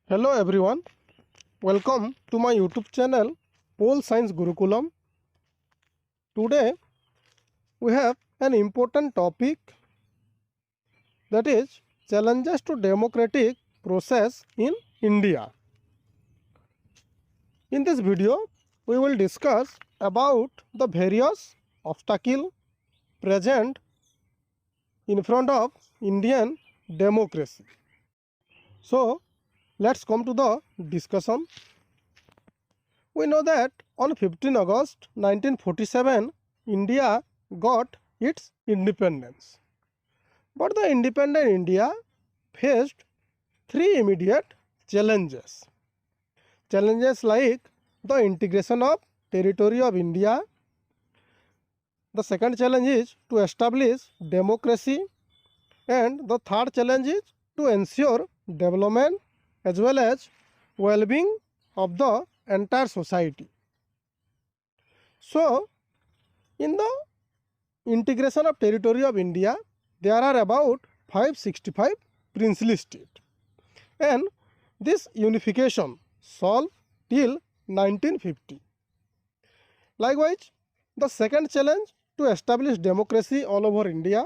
Hello everyone, welcome to my YouTube channel Pole Science Gurukulam. Today we have an important topic, that is challenges to democratic process in India. In this video we will discuss about the various obstacles present in front of Indian democracy. So let's come to the discussion. We know that on 15 August 1947, India got its independence. But the independent India faced three immediate challenges. Challenges like the integration of territory of India. The second challenge is to establish democracy. And the third challenge is to ensure development as well as well-being of the entire society. So, in the integration of territory of India, there are about 565 princely states, and this unification solved till 1950. Likewise, the second challenge to establish democracy all over India,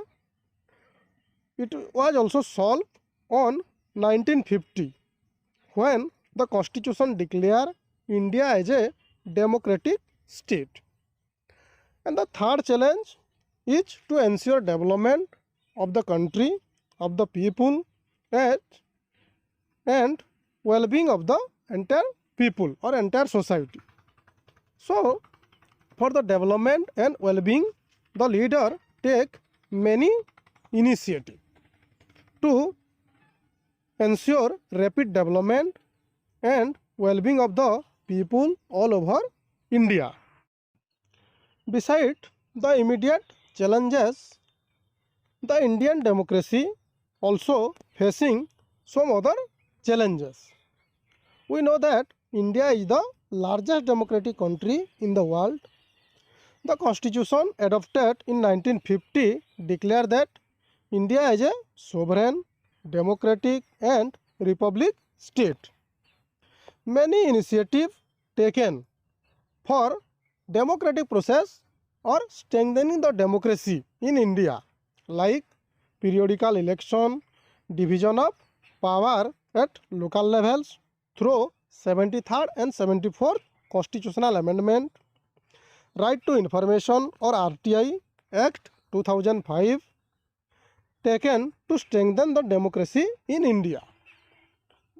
it was also solved on 1950 when the Constitution declared India as a democratic state. And the third challenge is to ensure development of the country, of the people, and well-being of the entire people or entire society. So, for the development and well-being, the leader take many initiatives to ensure rapid development and well-being of the people all over India. Besides the immediate challenges, the Indian democracy also facing some other challenges. We know that India is the largest democratic country in the world. The Constitution adopted in 1950 declared that India is a sovereign, democratic and republic state. Many initiatives taken for democratic process or strengthening the democracy in India, like periodical election, division of power at local levels through 73rd and 74th Constitutional Amendment, Right to Information or RTI Act 2005, taken to strengthen the democracy in India.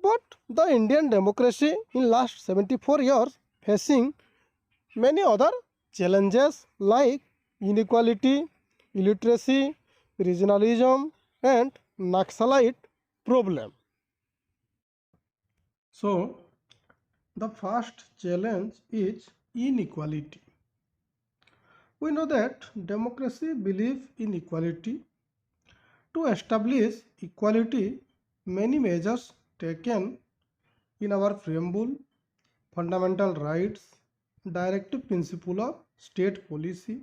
But the Indian democracy in last 74 years facing many other challenges like inequality, illiteracy, regionalism and Naxalite problem. So, the first challenge is inequality. We know that democracy believes in equality. To establish equality, many measures taken in our preamble, fundamental rights, directive principle of state policy.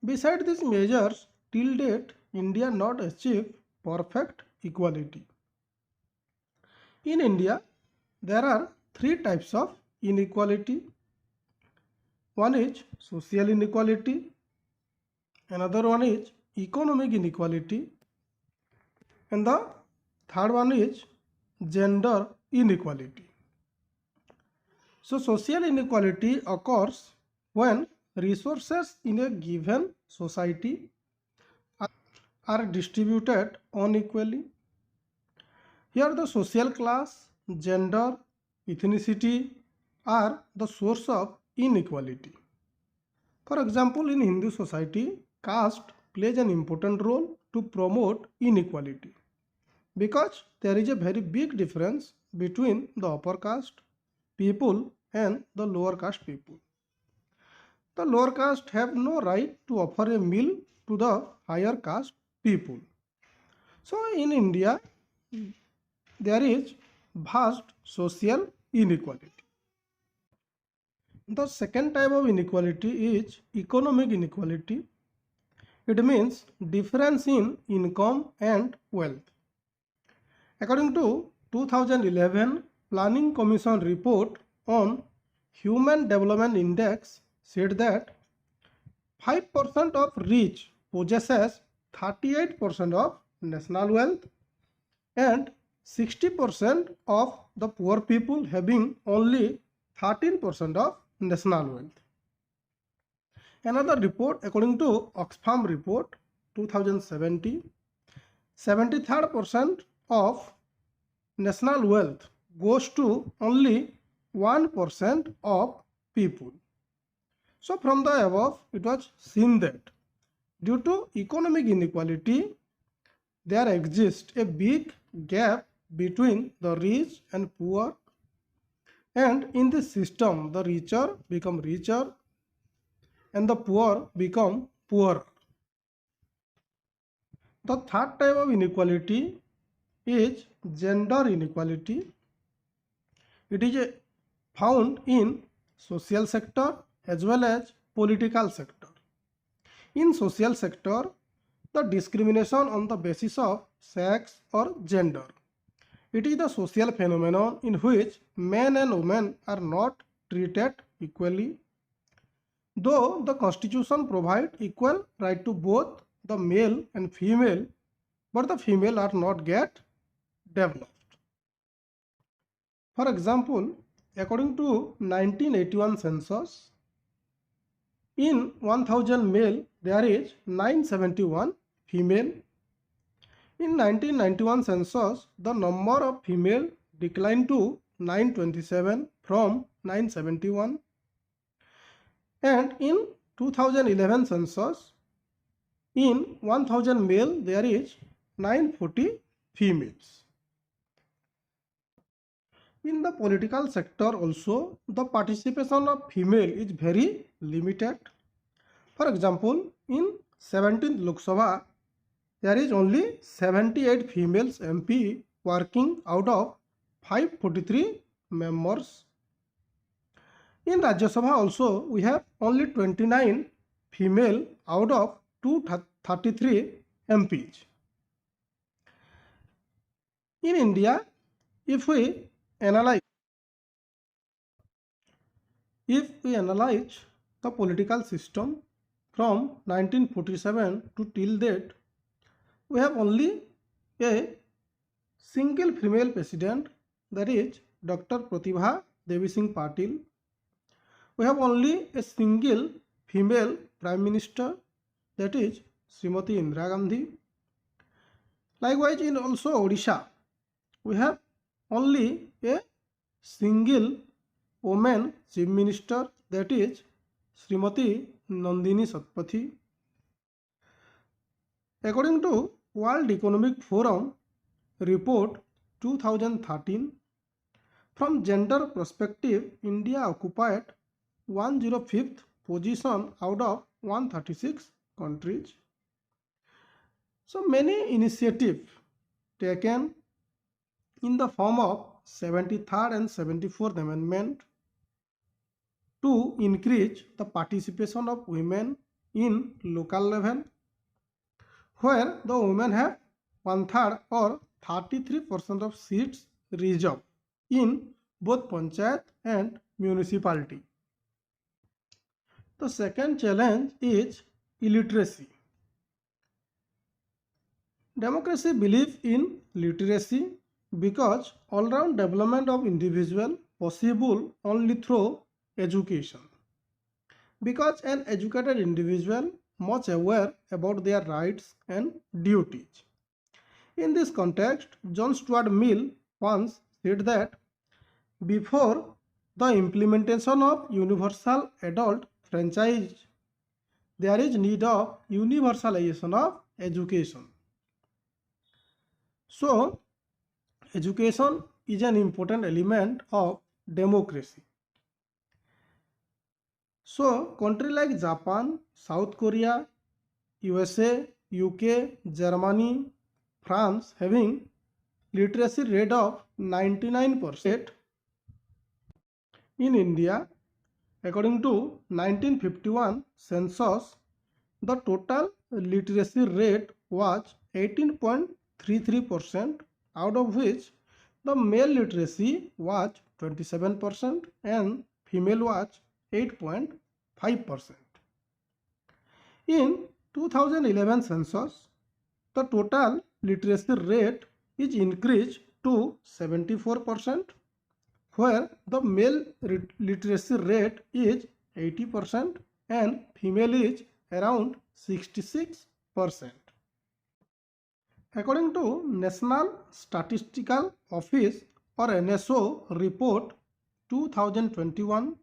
Besides these measures, till date, India not achieved perfect equality. In India, there are three types of inequality. One is social inequality, another one is economic inequality, and the third one is gender inequality. So social inequality occurs when resources in a given society are distributed unequally. Here the social class, gender, ethnicity are the source of inequality. For example, in Hindu society, caste plays an important role to promote inequality because there is a very big difference between the upper caste people and the lower caste people. The lower caste have no right to offer a meal to the higher caste people. So in India, there is vast social inequality. The second type of inequality is economic inequality. It means difference in income and wealth. According to 2011 Planning Commission report on Human Development Index said that 5% of rich possesses 38% of national wealth and 60% of the poor people having only 13% of national wealth. Another report, according to Oxfam report 2070, 73% of national wealth goes to only 1% of people. So from the above, it was seen that due to economic inequality, there exists a big gap between the rich and poor, and in this system, the richer become richer and the poor become poorer. The third type of inequality is gender inequality. It is found in social sector as well as political sector. In social sector, the discrimination on the basis of sex or gender. It is the social phenomenon in which men and women are not treated equally. Though the Constitution provides equal right to both the male and female, but the female are not yet developed. For example, according to 1981 census, in 1000 male there is 971 female. In 1991 census, the number of female declined to 927 from 971. And in 2011 census, in 1000 male there is 940 females. In the political sector also, the participation of female is very limited. For example, in 17th Lok Sabha, there is only 78 females MP working out of 543 members. In Rajya Sabha also, we have only 29 female out of 233 MPs. In India, if we analyze the political system from 1947 to till date, we have only a single female president, that is Dr. Pratibha Devi Singh Patil. We have only a single female prime minister, that is Srimati Indira Gandhi. Likewise, in also Orissa, we have only a single woman chief minister, that is Srimati Nandini Satpathy. According to World Economic Forum report 2013, from gender perspective, India occupied 105th position out of 136 countries. So many initiatives taken in the form of 73rd and 74th Amendment to increase the participation of women in local level, where the women have 1/3 or 33% of seats reserved in both panchayat and municipality. The second challenge is illiteracy. Democracy believes in literacy because all-round development of individual possible only through education. Because an educated individual much aware about their rights and duties. In this context, John Stuart Mill once said that before the implementation of universal adult franchise, there is need of universalization of education. So, education is an important element of democracy. So, countries like Japan, South Korea, USA, UK, Germany, France having literacy rate of 99%. In India, according to 1951 census, the total literacy rate was 18.33%, out of which the male literacy was 27% and female was 8.5%. In 2011 census, the total literacy rate is increased to 74%, where the male literacy rate is 80% and female is around 66%. According to National Statistical Office or NSO report 2021,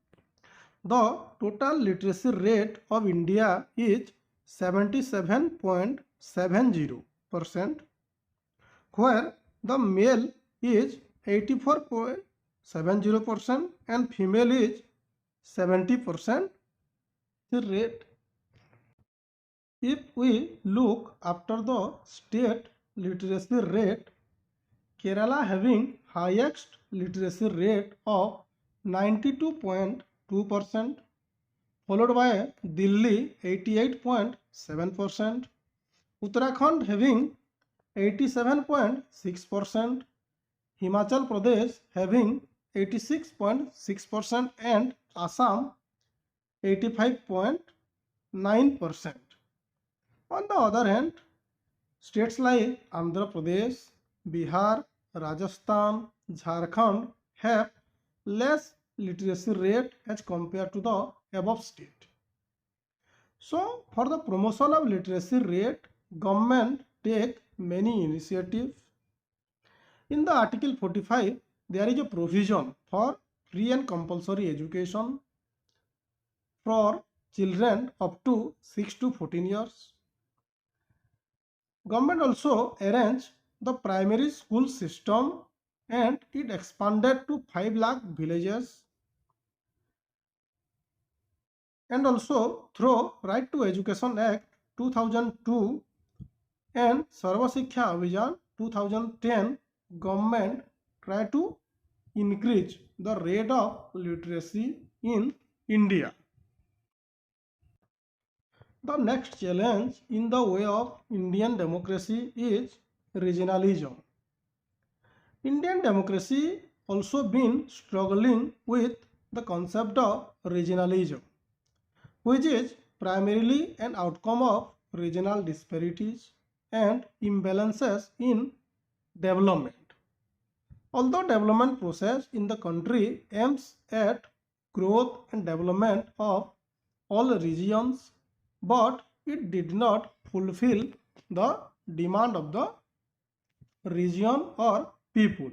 the total literacy rate of India is 77.70%, where the male is 84.70% and female is 70% rate. If we look after the state literacy rate, Kerala having highest literacy rate of 92.2%, followed by Delhi 88.7%, Uttarakhand having 87.6%, Himachal Pradesh having 86.6% and Assam 85.9%. On the other hand, states like Andhra Pradesh, Bihar, Rajasthan, Jharkhand have less literacy rate as compared to the above state. So, for the promotion of literacy rate, government take many initiatives. In the Article 45, there is a provision for free and compulsory education for children up to 6 to 14 years. Government also arranged the primary school system and it expanded to 5 lakh villages. And also through Right to Education Act 2002 and Sarva Shiksha Abhiyan 2010, government tried to increase the rate of literacy in India. The next challenge in the way of Indian democracy is regionalism. Indian democracy also been struggling with the concept of regionalism, which is primarily an outcome of regional disparities and imbalances in development. Although development process in the country aims at growth and development of all regions, but it did not fulfill the demand of the region or people.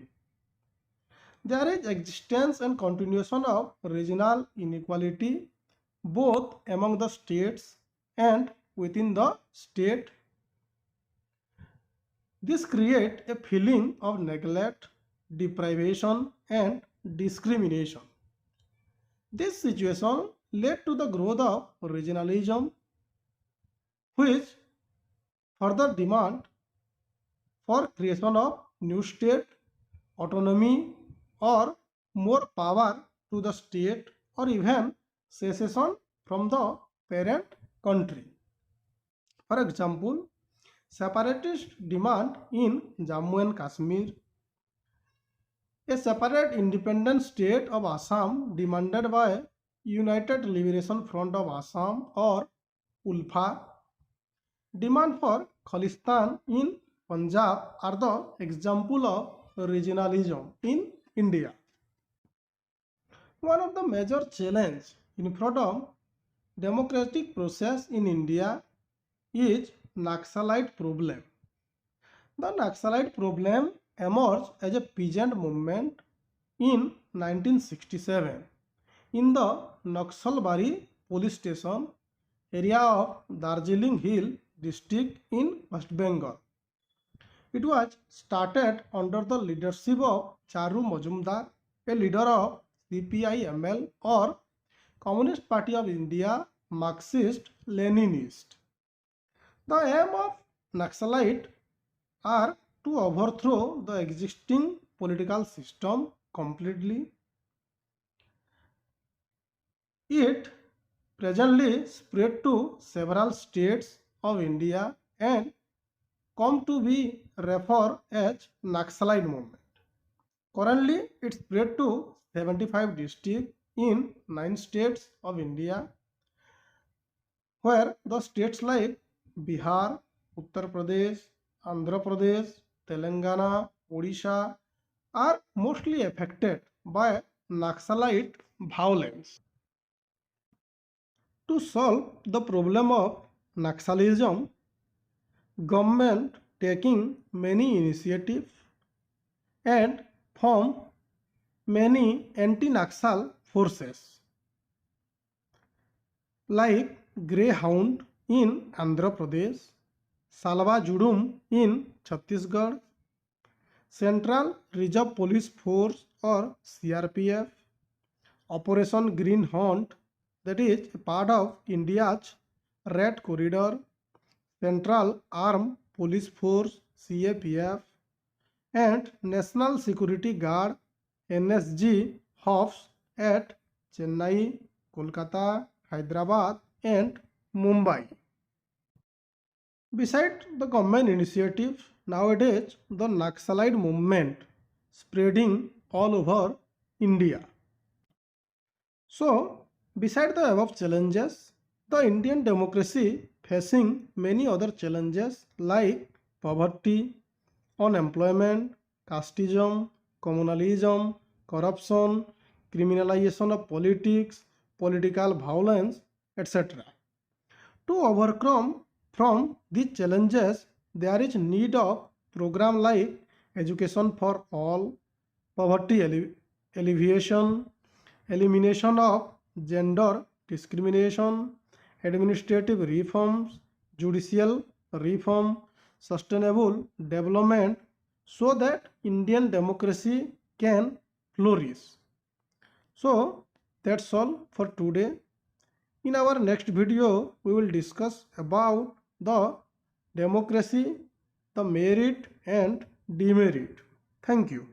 There is existence and continuation of regional inequality both among the states and within the state. This creates a feeling of neglect, deprivation and discrimination. This situation led to the growth of regionalism, which further demand for creation of new state, autonomy or more power to the state or even secession from the parent country. For example, separatist demand in Jammu and Kashmir, a separate independent state of Assam demanded by United Liberation Front of Assam or ULFA, demand for Khalistan in Punjab are the example of regionalism in India. One of the major challenges in front of democratic process in India is Naxalite problem. The Naxalite problem emerged as a peasant movement in 1967 in the Naxalbari police station area of Darjeeling Hill district in West Bengal. It was started under the leadership of Charu Majumdar, a leader of CPI-ML or Communist Party of India Marxist-Leninist. The aim of Naxalite are to overthrow the existing political system completely. It presently spread to several states of India and come to be referred as Naxalite movement. Currently, it spread to 75 districts in 9 states of India, where the states like Bihar, Uttar Pradesh, Andhra Pradesh, Telangana, Orissa are mostly affected by Naxalite violence. To solve the problem of Naxalism, government taking many initiatives and form many anti-Naxal forces like Greyhound in Andhra Pradesh, Salva Judum in Chhattisgarh, Central Reserve Police Force or CRPF, Operation Green Hunt, that is a part of India's Red Corridor, Central Armed Police Force CAPF, and National Security Guard NSG hubs at Chennai, Kolkata, Hyderabad, and Mumbai. Besides the government initiatives, nowadays the Naxalite movement spreading all over India. So, beside the above challenges, the Indian democracy facing many other challenges like poverty, unemployment, casteism, communalism, corruption, criminalization of politics, political violence, etc. To overcome from these challenges, there is need of program like education for all, poverty alleviation, elimination of gender discrimination, administrative reforms, judicial reform, sustainable development so that Indian democracy can flourish. So that's all for today. In our next video, we will discuss about the democracy, the merit and demerit. Thank you.